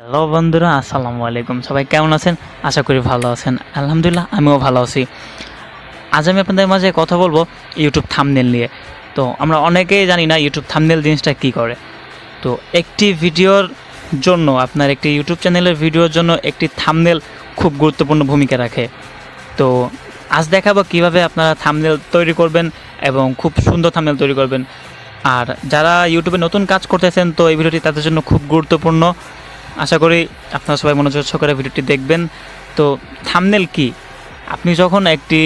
Hello বন্ধুরা, আসসালামু আলাইকুম। সবাই কেমন আছেন? আশা করি ভালো আছেন। আলহামদুলিল্লাহ, আমিও ভালো আছি। আজ আমি আপনাদের মাঝে কথা বলবো ইউটিউব থাম্বনেল নিয়ে। তো আমরা অনেকেই জানি না ইউটিউব থাম্বনেল জিনিসটা কী করে। তো একটি ভিডিওর জন্য, আপনার একটি ইউটিউব চ্যানেলের ভিডিওর জন্য একটি থাম্বনেল খুব গুরুত্বপূর্ণ ভূমিকা রাখে। তো আজ দেখাবো কিভাবে আপনারা থাম্বনেল তৈরি করবেন এবং খুব সুন্দর থাম্বনেল তৈরি করবেন। আর যারা ইউটিউবে নতুন কাজ করতেছেন, তো এই ভিডিওটি তাদের জন্য খুব গুরুত্বপূর্ণ। আশা করি আপনারা সবাই মনোযোগ সহকারে ভিডিওটি দেখবেন। তো থাম্বনেল কি? আপনি যখন একটি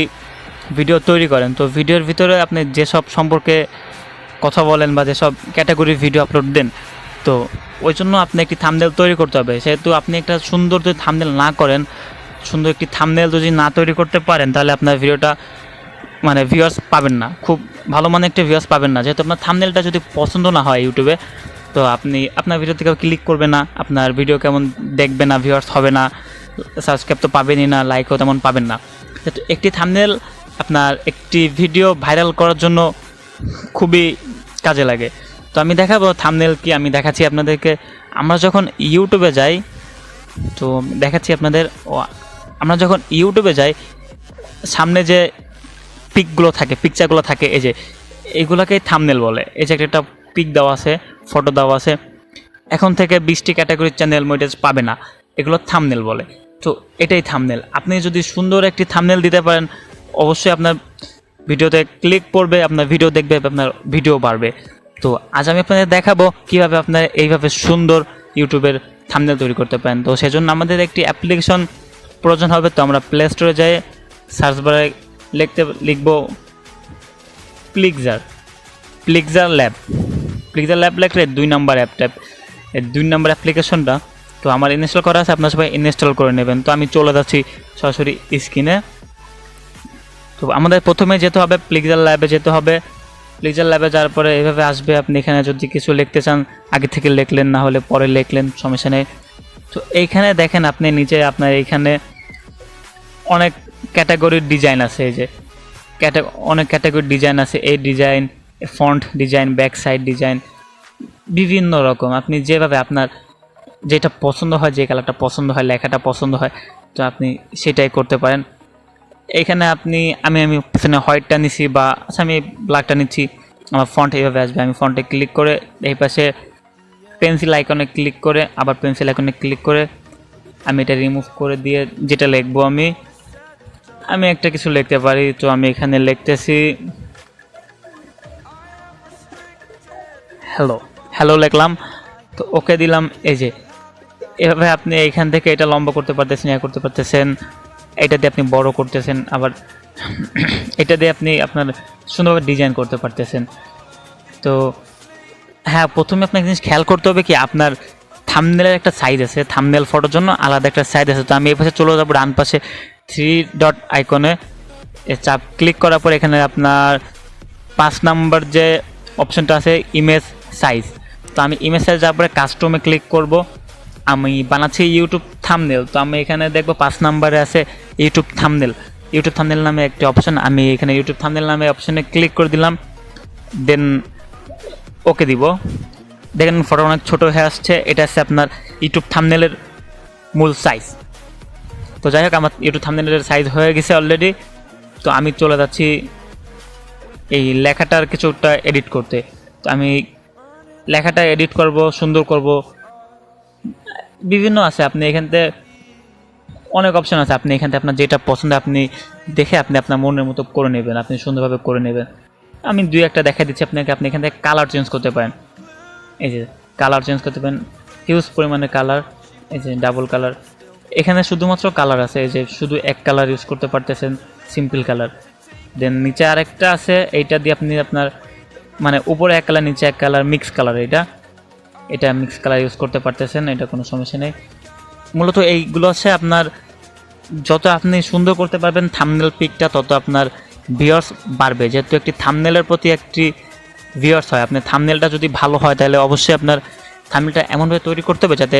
ভিডিও তৈরি করেন, তো ভিডিওর ভিতরে আপনি যেসব সম্পর্কে কথা বলেন বা যেসব ক্যাটাগরির ভিডিও আপলোড দেন, তো ওই জন্য আপনি একটি থাম্বনেল তৈরি করতে হবে। সেহেতু আপনি একটা সুন্দর যদি থাম্বনেল না করেন, সুন্দর একটি থাম্বনেল যদি না তৈরি করতে পারেন, তাহলে আপনার ভিডিওটা ভিউয়ার্স পাবেন না, খুব ভালো মানের একটা ভিউয়ার্স পাবেন না। যেহেতু আপনার থাম্বনেলটা যদি পছন্দ না হয় ইউটিউবে, তো আপনি আপনার ভিডিওতে কেউ ক্লিক করবে না, আপনার ভিডিও কেমন দেখবে না, ভিউয়ার্স হবে না, সাবস্ক্রাইব তো পাবেনই না, লাইকও তেমন পাবেন না। যেহেতু একটি থাম্বনেল আপনার একটি ভিডিও ভাইরাল করার জন্য খুবই কাজে লাগে। তো আমি দেখাবো থাম্বনেল কি, আমি দেখাচ্ছি আপনাদেরকে। আমরা যখন ইউটিউবে যাই, তো দেখাচ্ছি আপনাদের। আমরা যখন ইউটিউবে যাই, সামনে যে পিকগুলো থাকে, পিকচারগুলো থাকে, এই যে এইগুলোকেই থাম্বনেল বলে। এই যে একটা পিক দেওয়া আছে, ফটো দেওয়া আছে, এখন থেকে 20টি ক্যাটাগরির চ্যানেল মনিটাইজ পাবে না, এগুলো থাম্বনেল বলে। তো এটাই থাম্বনেল। আপনি যদি সুন্দর একটি থাম্বনেল দিতে পারেন, অবশ্যই আপনার ভিডিওতে ক্লিক পড়বে, আপনার ভিডিও দেখবে, আপনার ভিডিও বাড়বে। তো আজ আমি আপনাদের দেখাবো কীভাবে আপনারা এইভাবে সুন্দর ইউটিউবের থাম্বনেল তৈরি করতে পারেন। তো সেজন্য আমাদের একটি অ্যাপ্লিকেশন প্রয়োজন হবে। তো আমরা প্লে স্টোরে যাই, সার্চ বারে লিখব প্লিক্সার ল্যাব লিখলে 2 নম্বর অ্যাপটা, এই 2 নম্বর অ্যাপ্লিকেশনটা তো আমার ইনস্টল করা আছে, আপনারা সবাই ইনস্টল করে নেবেন। তো আমি চলে যাচ্ছি সরাসরি স্ক্রিনে। তো আমাদের প্রথমে যেতে হবে প্লিক্সার ল্যাবে যেতে হবে। প্লিক্সার ল্যাবে যাওয়ার পরে এভাবে আসবে। আপনি এখানে যদি কিছু লিখতে চান, আগে থেকে লিখলেন, না হলে পরে লিখলেন, সমস্যা নেই। তো এইখানে দেখেন, আপনি নিচে আপনার এইখানে অনেক ক্যাটাগরির ডিজাইন আছে। এই যে অনেক ক্যাটাগরির ডিজাইন আছে, এই design, font design, back side design, বিভিন্ন রকম। আপনি যেভাবে আপনার যেটা পছন্দ হয়, যে কালারটা পছন্দ হয়, লেখাটা পছন্দ হয়, তো আপনি সেটাই করতে পারেন। এইখানে আপনি আমি পিছনে হোয়াইটটা নিচ্ছি, বা আচ্ছা আমি ব্ল্যাকটা নিচ্ছি। আমার ফন্ট এইভাবে আসবে। আমি ফন্টে ক্লিক করে এই পাশে পেন্সিল আইকনে ক্লিক করে, আবার পেন্সিল আইকনে ক্লিক করে আমি এটা রিমুভ করে দিয়ে যেটা লিখবো, আমি একটা কিছু লিখতে পারি। তো আমি এখানে লিখতেছি হ্যালো লিখলাম। তো ওকে দিলাম। এই যে এভাবে আপনি এইখান থেকে এটা লম্বা করতে পারতেছেন, ইয়া করতে পারতেছেন, এটা দিয়ে আপনি বড় করতেছেন, আবার এটা দিয়ে আপনি আপনার সুন্দরভাবে ডিজাইন করতে পারতেছেন। তো হ্যাঁ, প্রথমে আপনাকে জিনিস খেয়াল করতে হবে কি, আপনার থাম্বনেলের একটা সাইজ আছে, থাম্বনেল ফটোর জন্য আলাদা একটা সাইজ আছে। তো আমি এই পাশে চলে যাবো, ডান পাশে 3 ডট আইকনে চাপ ক্লিক করার পর এখানে আপনার 5 নাম্বার যে অপশনটা আছে, ইমেজ সাইজ। তো আমি ইমেজ সাইজ যাওয়ার পরে কাস্টমে ক্লিক করব। আমি বানাচ্ছি ইউটিউব থাম্বনেল। তো আমি এখানে দেখবো 5 নাম্বারে আছে ইউটিউব থাম্বনেল নামে একটি অপশন। আমি এখানে ইউটিউব থাম্বনেল নামে অপশনে ক্লিক করে দিলাম, দেন ওকে দিব। দেখেন ফটো অনেক ছোটো হয়ে আসছে। এটা আছে আপনার ইউটিউব থাম্বনেলের মূল সাইজ। তো যাই হোক, আমার ইউটিউব থাম্বনেলের সাইজ হয়ে গেছে অলরেডি। তো আমি চলে যাচ্ছি এই লেখাটার কিছুটা এডিট করতে। তো আমি লেখাটা এডিট করব, সুন্দর করব, বিভিন্ন আছে। আপনি এখান থেকে অনেক অপশন আছে, আপনি এখান থেকে আপনার যেটা পছন্দ আপনি দেখে আপনি আপনার মনের মতো করে নেবেন, আপনি সুন্দরভাবে করে নেবেন। আমি 2-1টা দেখা দিচ্ছি আপনাকে। আপনি এখান থেকে কালার চেঞ্জ করতে পারেন। এই যে কালার চেঞ্জ করতে পারেন, হিউজ পরিমাণে কালার। এই যে ডাবল কালার, এখানে শুধুমাত্র কালার আছে। এই যে শুধু এক কালার ইউজ করতে পারতেছেন, সিম্পল কালার। দেন নিচে আরেকটা আছে, এইটা দিয়ে আপনি আপনার উপরে এক কালার, নিচে এক কালার, মিক্স কালার। এটা মিক্স কালার ইউজ করতে পারতেছেন, এটা কোনো সমস্যা নেই। মূলত এইগুলো আছে আপনার, যত আপনি সুন্দর করতে পারবেন থাম্বনেল পিকটা, তত আপনার ভিউয়ার্স বাড়বে। যেহেতু একটি থাম্বনেলের প্রতি একটি ভিউয়ার্স হয়, আপনার থাম্বনেলটা যদি ভালো হয়, তাহলে অবশ্যই আপনার থাম্বনেলটা এমনভাবে তৈরি করতে হবে যাতে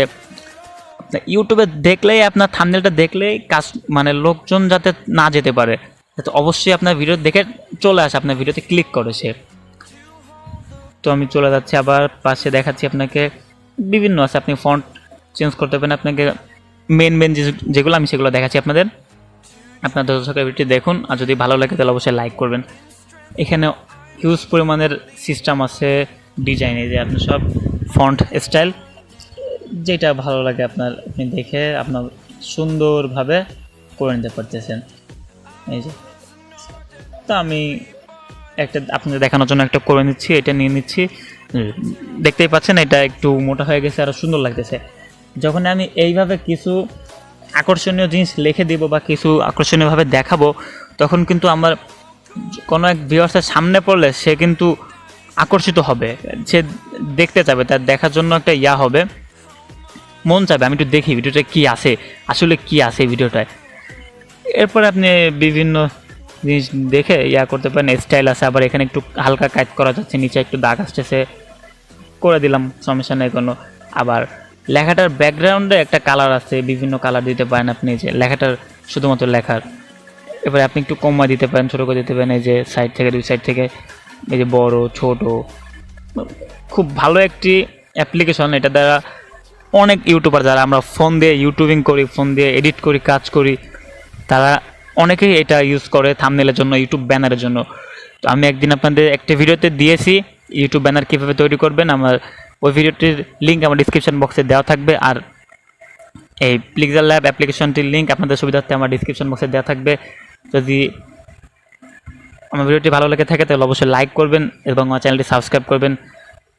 ইউটিউবে দেখলেই, আপনার থাম্বনেলটা দেখলেই কাজ লোকজন যাতে না যেতে পারে, যাতে অবশ্যই আপনার ভিডিও দেখে চলে আসে, আপনার ভিডিওতে ক্লিক করে সে। তো আমি চলে যাচ্ছি, আবার পাশে দেখাচ্ছি আপনাকে, বিভিন্ন আছে। আপনি ফন্ট চেঞ্জ করতে পারেন। আপনাকে মেন যেগুলো আমি সেগুলো দেখাচ্ছি আপনাদের দর্শকের ভিডিওটি দেখুন, আর যদি ভালো লাগে তাহলে অবশ্যই লাইক করবেন। এখানে হিউজ পরিমাণের সিস্টেম আছে ডিজাইনে, যে আপনি সব ফন্ট স্টাইল যেটা ভালো লাগে আপনি দেখে আপনার সুন্দরভাবে করে নিতে পারতেছেন। এই যে তো আমি একটা আপনাদের দেখানোর জন্য একটা করে নিচ্ছি, এটা নিয়ে নিচ্ছি। দেখতেই পাচ্ছেন এটা একটু মোটা হয়ে গেছে, আরও সুন্দর লাগতেছে। যখন আমি এইভাবে কিছু আকর্ষণীয় জিনিস লিখে দিব বা কিছু আকর্ষণীয়ভাবে দেখাবো, তখন কিন্তু আমার কোনো এক ভিউয়ার্সের সামনে পড়লে সে কিন্তু আকর্ষিত হবে, সে দেখতে চাবে, তার দেখার জন্য একটা হবে, মন চাবে আমি একটু দেখি ভিডিওটা কি আছে, আসলে কি আছে ভিডিওটায়। এরপরে আপনি বিভিন্ন জিনিস দেখে করতে পারেন। স্টাইল আছে, আবার এখানে একটু হালকা কাজ করা যাচ্ছে, নিচে একটু দাগ আসতেছে, করে দিলাম, সমস্যা নেই কোনো। আবার লেখাটার ব্যাকগ্রাউন্ডে একটা কালার আছে, বিভিন্ন কালার দিতে পারেন আপনি, যে লেখাটার শুধুমাত্র লেখার। এবারে আপনি একটু কমা দিতে পারেন, ছোটো করে দিতে পারেন, এই যে সাইড থেকে দুই সাইড থেকে, এই যে বড় ছোট। খুব ভালো একটি অ্যাপ্লিকেশন। এটা দ্বারা অনেক ইউটিউবার, যারা আমরা ফোন দিয়ে ইউটিউবিং করি, ফোন দিয়ে এডিট করি, কাজ করি, তারা অনেকেই এটা ইউজ করে থাম্বনেলের জন্য, ইউটিউব ব্যানারের জন্য। তো আমি একদিন আপনাদের একটা ভিডিওতে দিয়েছি ইউটিউব ব্যানার কীভাবে তৈরি করবেন, আমার ওই ভিডিওটির লিঙ্ক আমার ডিসক্রিপশন বক্সে দেওয়া থাকবে। আর এই পিক্সেল ল্যাব অ্যাপ্লিকেশনটির লিঙ্ক আপনাদের সুবিধার্থে আমার ডিসক্রিপশন বক্সে দেওয়া থাকবে। যদি আমার ভিডিওটি ভালো লেগে থাকে তাহলে অবশ্যই লাইক করবেন এবং আমার চ্যানেলটি সাবস্ক্রাইব করবেন।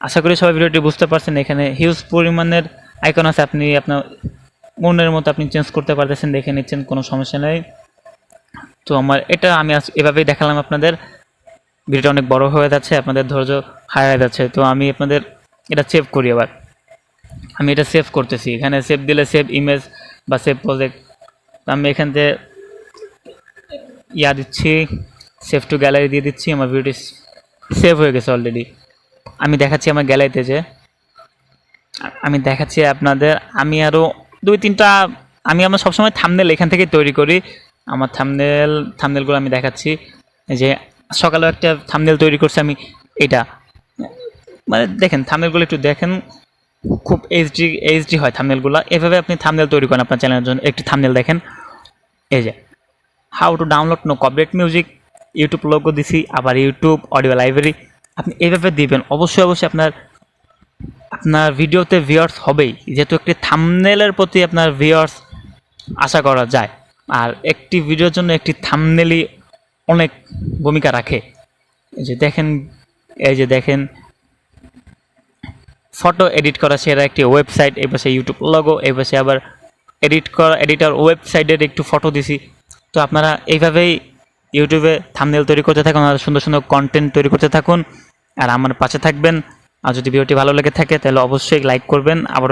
আশা করি সবাই ভিডিওটি বুঝতে পারছেন। এখানে হিউজ পরিমাণের আইকন আছে, আপনি আপনার মনের মতো আপনি চেঞ্জ করতে পারতেছেন, দেখে নিচ্ছেন, কোনো সমস্যা নেই। তো আমার এটা আমি এভাবেই দেখালাম আপনাদের। ভিডিওটা অনেক বড় হয়ে যাচ্ছে, আপনাদের ধৈর্য হারিয়ে যাচ্ছে। তো আমি আপনাদের এটা সেভ করি। আবার আমি এটা সেভ করতেছি, এখানে সেভ দিলে সেভ ইমেজ বা সেভ প্রজেক্ট। আমি এখান থেকে দিচ্ছি, সেভ টু গ্যালারি দিয়ে দিচ্ছি। আমার ভিডিওটি সেভ হয়ে গেছে অলরেডি। আমি দেখাচ্ছি আমার গ্যালারিতে, যে আমি দেখাচ্ছি আপনাদের, আমি আরও দুই তিনটা, আমার সবসময় থাম্বনেল এখান থেকেই তৈরি করি। আমার থাম্বনেলগুলো আমি দেখাচ্ছি, যে সকালেও একটা থাম্বনেল তৈরি করছি আমি। এটা মানে দেখেন, থাম্বনেলগুলো একটু দেখেন, খুব এইচডি হয় থাম্বনেলগুলো। এভাবে আপনি থাম্বনেল তৈরি করেন আপনার চ্যানেলের জন্য। একটি থাম্বনেল দেখেন, এই যে how to download no copyright music, YouTube logo দিছি, আবার ইউটিউব অডিও লাইব্রেরি। আপনি এইভাবে দিবেন, অবশ্যই আপনার ভিডিওতে ভিউয়ার্স হবেই, যেহেতু একটি থাম্বনেলের প্রতি আপনার ভিউয়ার্স আশা করা যায়। আর একটি ভিডিওর জন্য একটি থাম্বনেলই অনেক ভূমিকা রাখে। এই যে দেখেন ফটো এডিট করা সেরা একটি ওয়েবসাইট, এই পাশে ইউটিউব লোগো, এই পাশে আবার এডিটর ওয়েবসাইটের একটু ফটো দিছি। তো আপনারা এইভাবেই ইউটিউবে থাম্বনেল তৈরি করতে থাকুন, আর সুন্দর সুন্দর কন্টেন্ট তৈরি করতে থাকুন, আর আমার পাশে থাকবেন। আর যদি ভিডিওটি ভালো লেগে থাকে তাহলে অবশ্যই লাইক করবেন। আবার